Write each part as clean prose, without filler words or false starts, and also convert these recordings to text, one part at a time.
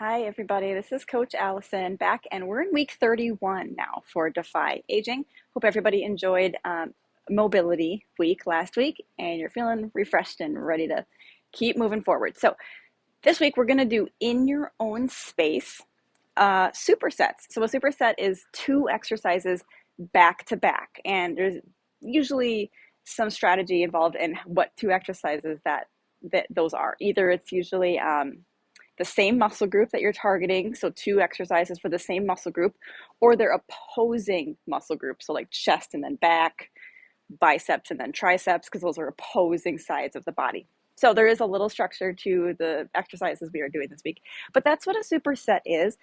Hi, everybody. This is Coach Allison back, and we're in week 31 now for Defy Aging. Hope everybody enjoyed Mobility Week last week, and you're feeling refreshed and ready to keep moving forward. So, this week we're going to do in your own space supersets. So, a superset is two exercises back to back, and there's usually some strategy involved in what two exercises that those are. Either it's usually the same muscle group that you're targeting, so two exercises for the same muscle group, or they're opposing muscle groups, so like chest and then back, biceps and then triceps, because those are opposing sides of the body. So there is a little structure to the exercises we are doing this week, but that's what a superset is.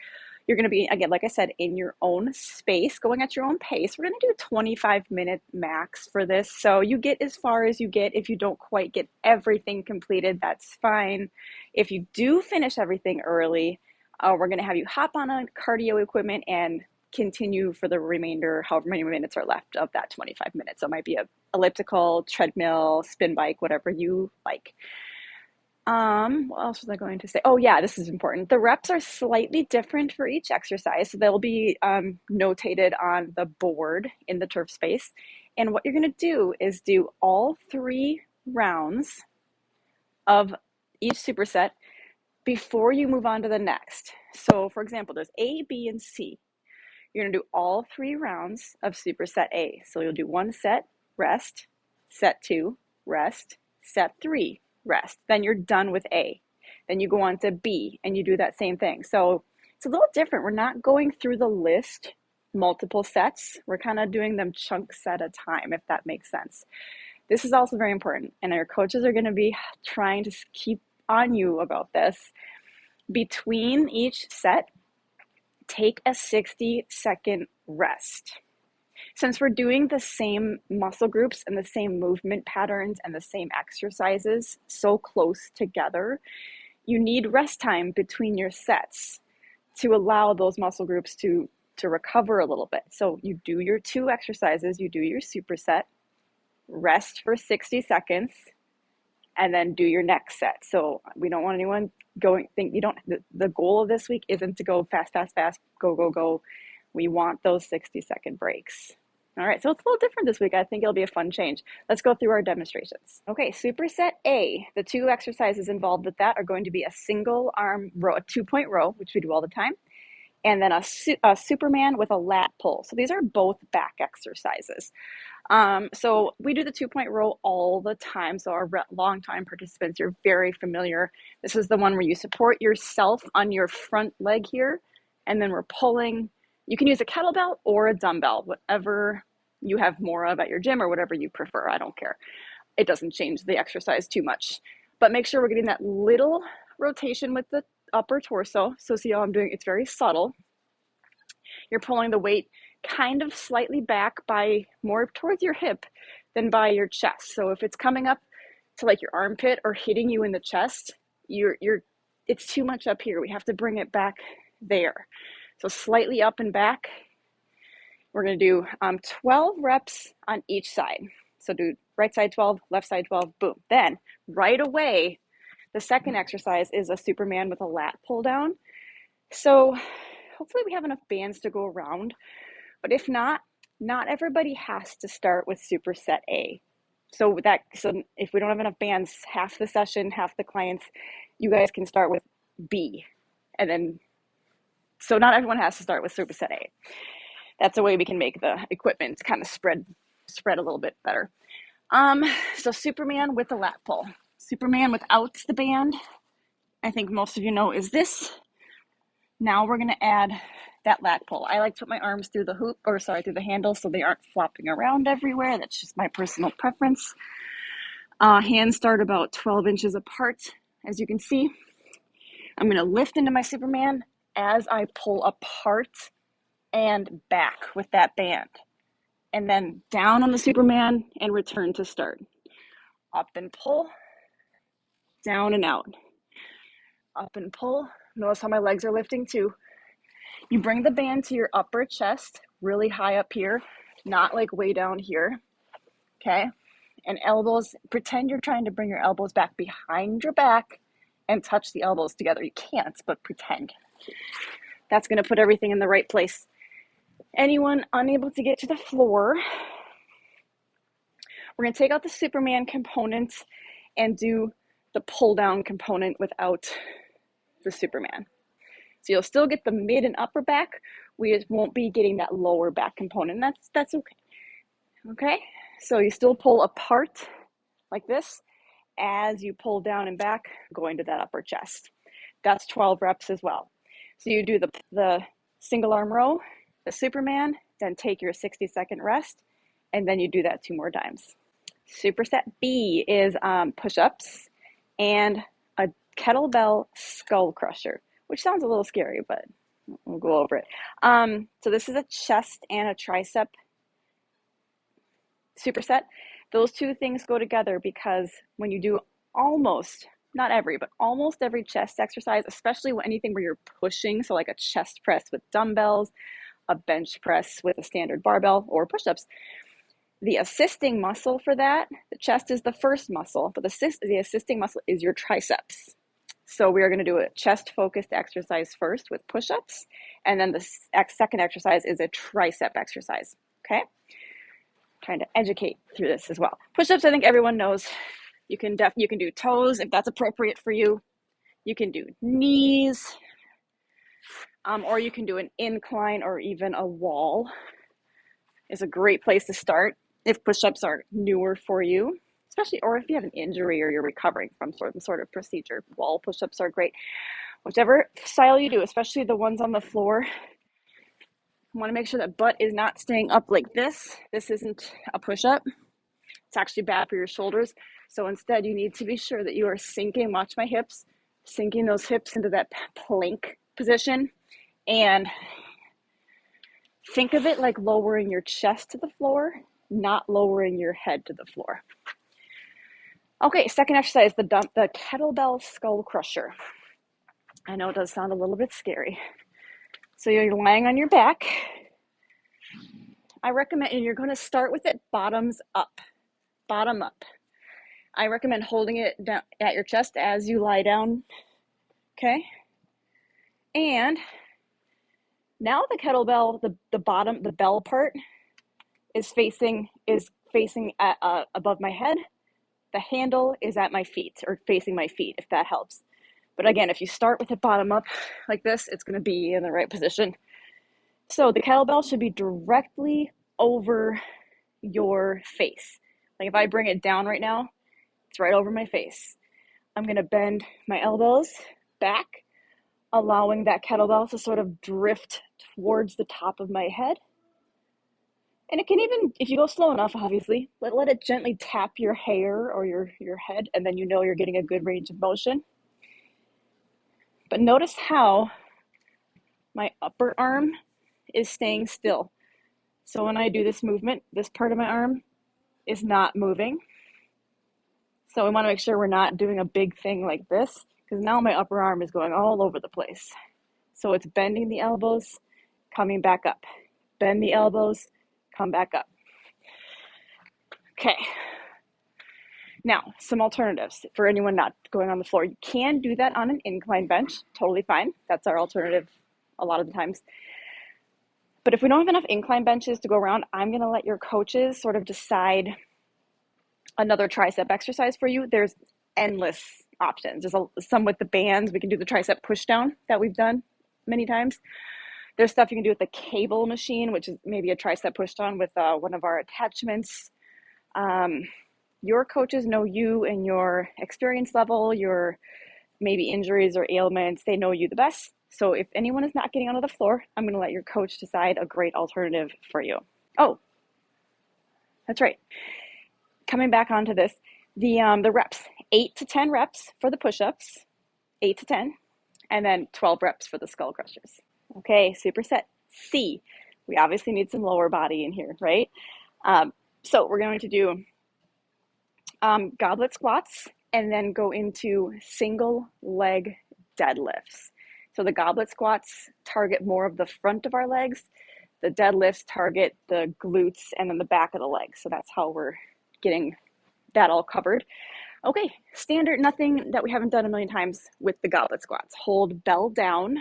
You're going to be, again, like I said, in your own space, going at your own pace. We're going to do a 25-minute max for this. So you get as far as you get. If you don't quite get everything completed, that's fine. If you do finish everything early, we're going to have you hop on a cardio equipment and continue for the remainder, however many minutes are left of that 25 minutes. So it might be a elliptical, treadmill, spin bike, whatever you like. What else was I going to say? Oh yeah, this is important. The reps are slightly different for each exercise. So they'll be notated on the board in the turf space. And what you're going to do is do all 3 rounds of each superset before you move on to the next. So for example, there's A, B, and C. You're going to do all 3 rounds of superset A. So you'll do 1 set, rest, set 2, rest, set 3, rest. Then you're done with A. Then you go on to B and you do that same thing. So it's a little different. We're not going through the list multiple sets. We're kind of doing them chunks at a time, if that makes sense. This is also very important, and our coaches are going to be trying to keep on you about this. Between each set, take a 60-second rest. Since we're doing the same muscle groups and the same movement patterns and the same exercises so close together, you need rest time between your sets to allow those muscle groups to recover a little bit. So you do your 2 exercises, you do your superset, rest for 60 seconds, and then do your next set. So we don't want anyone the goal of this week isn't to go fast, go. We want those 60-second breaks. All right, so it's a little different this week. I think it'll be a fun change. Let's go through our demonstrations. Okay, superset A, the 2 exercises involved with that are going to be a single arm row, a 2-point row, which we do all the time, and then a Superman with a lat pull. So these are both back exercises. So we do the 2-point row all the time. So our long-time participants, you're very familiar. This is the one where you support yourself on your front leg here, and then we're pulling. You can use a kettlebell or a dumbbell, whatever you have more of at your gym or whatever you prefer. I don't care. It doesn't change the exercise too much. But make sure we're getting that little rotation with the upper torso. So see how I'm doing? It's very subtle. You're pulling the weight kind of slightly back by more towards your hip than by your chest. So if it's coming up to like your armpit or hitting you in the chest, it's too much up here. We have to bring it back there. So slightly up and back. We're going to do 12 reps on each side. So do right side 12, left side 12, boom. Then right away, the second exercise is a Superman with a lat pull down. So hopefully we have enough bands to go around. But if not everybody has to start with superset A. So if we don't have enough bands, half the session, half the clients, you guys can start with B. And then, so not everyone has to start with superset A. That's a way we can make the equipment kind of spread a little bit better. So Superman with the lat pull. Superman without the band, I think most of you know, is this. Now we're going to add that lat pull. I like to put my arms through through the handle so they aren't flopping around everywhere. That's just my personal preference. Hands start about 12 inches apart. As you can see, I'm going to lift into my Superman as I pull apart and back with that band. And then down on the Superman and return to start. Up and pull, down and out. Up and pull. Notice how my legs are lifting too. You bring the band to your upper chest, really high up here, not like way down here, okay? And elbows, pretend you're trying to bring your elbows back behind your back and touch the elbows together. You can't, but pretend. That's going to put everything in the right place. Anyone unable to get to the floor, we're going to take out the Superman component and do the pull down component without the Superman. So you'll still get the mid and upper back. We just won't be getting that lower back component. That's okay. Okay, so you still pull apart like this as you pull down and back, going to that upper chest. That's 12 reps as well. So you do the single arm row, the Superman, then take your 60-second rest, and then you do that 2 more times. Superset B is push-ups and a kettlebell skull crusher, which sounds a little scary, but we'll go over it. So this is a chest and a tricep superset. Those 2 things go together because when you do almost, not every, but almost every chest exercise, especially anything where you're pushing, so like a chest press with dumbbells, a bench press with a standard barbell, or push-ups, the assisting muscle for that, the chest is the first muscle, but the assisting muscle is your triceps. So we are going to do a chest-focused exercise first with push-ups, and then the second exercise is a tricep exercise, okay? Trying to educate through this as well. Push-ups, I think everyone knows. You can do toes if that's appropriate for you. You can do knees, or you can do an incline or even a wall. Is a great place to start if push-ups are newer for you, especially, or if you have an injury or you're recovering from some sort of procedure. Wall push-ups are great. Whichever style you do, especially the ones on the floor, you want to make sure that butt is not staying up like this. This isn't a push-up. It's actually bad for your shoulders. So instead, you need to be sure that you are sinking, watch my hips, sinking those hips into that plank position, and think of it like lowering your chest to the floor, not lowering your head to the floor. Okay, second exercise, the kettlebell skull crusher. I know it does sound a little bit scary. So you're lying on your back. I recommend, and you're going to start with it bottoms up, bottom up. I recommend holding it down at your chest as you lie down, okay? And now the kettlebell, the bottom, the bell part is facing above my head. The handle is at my feet, or facing my feet, if that helps. But again, if you start with it bottom up like this, it's going to be in the right position. So the kettlebell should be directly over your face. Like if I bring it down right now, it's right over my face. I'm going to bend my elbows back, allowing that kettlebell to sort of drift towards the top of my head. And it can even, if you go slow enough, obviously, let it gently tap your hair or your head, and then you know you're getting a good range of motion. But notice how my upper arm is staying still. So when I do this movement, this part of my arm is not moving. So we want to make sure we're not doing a big thing like this, because now my upper arm is going all over the place. So it's bending the elbows, coming back up. Bend the elbows, come back up. Okay. Now, some alternatives for anyone not going on the floor. You can do that on an incline bench, totally fine. That's our alternative a lot of the times. But if we don't have enough incline benches to go around, I'm going to let your coaches sort of decide another tricep exercise for you. There's endless options. There's some with the bands. We can do the tricep push down that we've done many times. There's stuff you can do with the cable machine, which is maybe a tricep push down with one of our attachments. Your coaches know you and your experience level, your maybe injuries or ailments. They know you the best. So if anyone is not getting onto the floor, I'm going to let your coach decide a great alternative for you. Oh, that's right. Coming back onto this, the reps, 8 to 10 reps for the push-ups, 8 to 10, and then 12 reps for the skull crushers. Okay, superset C. We obviously need some lower body in here, right? So we're going to do goblet squats and then go into single leg deadlifts. So the goblet squats target more of the front of our legs. The deadlifts target the glutes and then the back of the legs. So that's how we're getting that all covered. Okay, standard, nothing that we haven't done a million times with the goblet squats. Hold bell down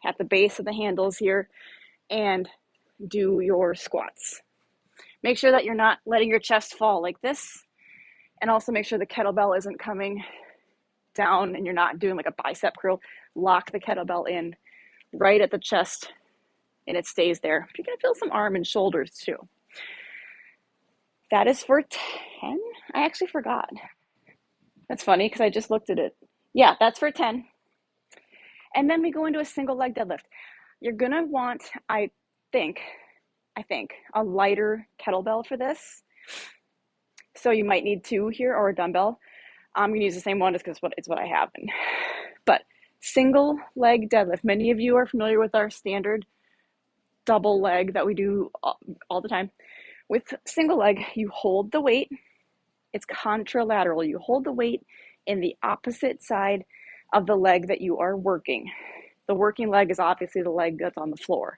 at the base of the handles here and do your squats. Make sure that you're not letting your chest fall like this, and also make sure the kettlebell isn't coming down and you're not doing like a bicep curl. Lock the kettlebell in right at the chest and it stays there. You're gonna feel some arm and shoulders too. That is for 10. I actually forgot. That's funny because I just looked at it. Yeah, that's for 10. And then we go into a single leg deadlift. You're gonna want, I think, a lighter kettlebell for this. So you might need two here or a dumbbell. I'm gonna use the same one just because it's what I have. But single leg deadlift. Many of you are familiar with our standard double leg that we do all the time. With single leg, you hold the weight. It's contralateral. You hold the weight in the opposite side of the leg that you are working. The working leg is obviously the leg that's on the floor.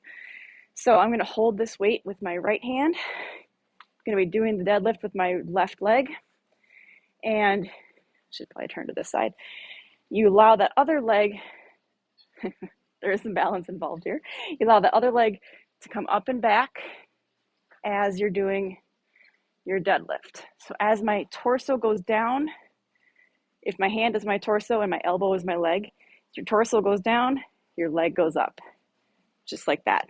So I'm going to hold this weight with my right hand. I'm going to be doing the deadlift with my left leg. And I should probably turn to this side. You allow that other leg, there is some balance involved here. You allow the other leg to come up and back as you're doing your deadlift. So as my torso goes down, if my hand is my torso and my elbow is my leg, your torso goes down, your leg goes up, just like that,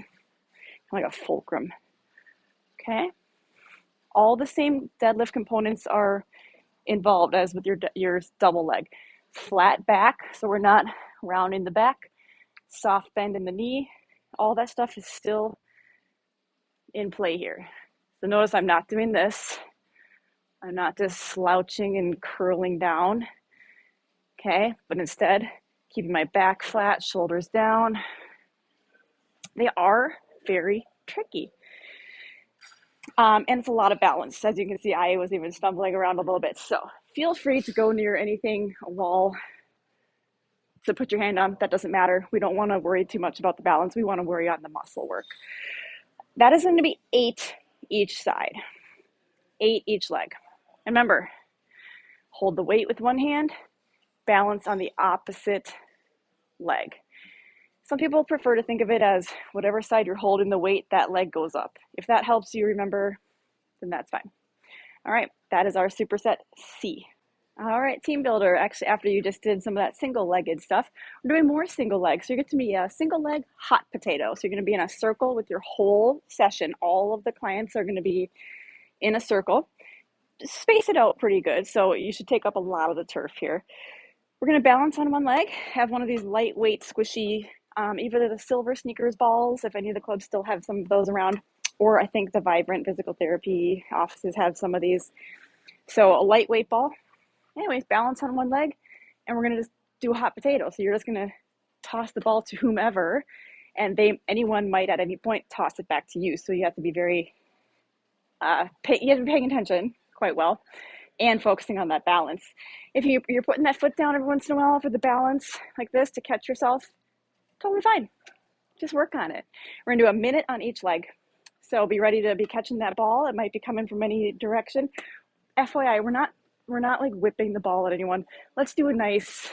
like a fulcrum. Okay. All the same deadlift components are involved as with your double leg. Flat back, so we're not rounding the back. Soft bend in the knee. All that stuff is still in play here. So notice I'm not doing this. I'm not just slouching and curling down. Okay, but instead keeping my back flat, shoulders down. They are very tricky. And it's a lot of balance. As you can see, I was even stumbling around a little bit. So feel free to go near anything, a wall, to put your hand on. That doesn't matter. We don't want to worry too much about the balance. We want to worry on the muscle work. That is going to be 8 each side, 8 each leg. And remember, hold the weight with one hand, balance on the opposite leg. Some people prefer to think of it as whatever side you're holding the weight, that leg goes up. If that helps you remember, then that's fine. All right, that is our superset C. All right, team builder. Actually, after you just did some of that single-legged stuff, we're doing more single leg. So you get to be a single leg hot potato. So you're going to be in a circle with your whole session. All of the clients are going to be in a circle. Just space it out pretty good. So you should take up a lot of the turf here. We're going to balance on one leg, have one of these lightweight, squishy, either the silver sneakers balls, if any of the clubs still have some of those around, or I think the Vibrant Physical Therapy offices have some of these. So a lightweight ball. Anyways, balance on one leg, and we're going to just do a hot potato. So you're just going to toss the ball to whomever, and anyone might at any point toss it back to you. So you have to be very, you have to be paying attention quite well and focusing on that balance. If you're putting that foot down every once in a while for the balance like this to catch yourself, totally fine. Just work on it. We're going to do a minute on each leg. So be ready to be catching that ball. It might be coming from any direction. FYI, we're not like whipping the ball at anyone. Let's do a nice,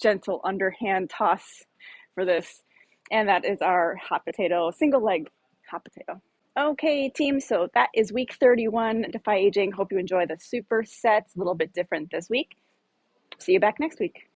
gentle underhand toss for this. And that is our hot potato, single leg hot potato. Okay, team, so that is week 31, Defy Aging. Hope you enjoy the supersets, a little bit different this week. See you back next week.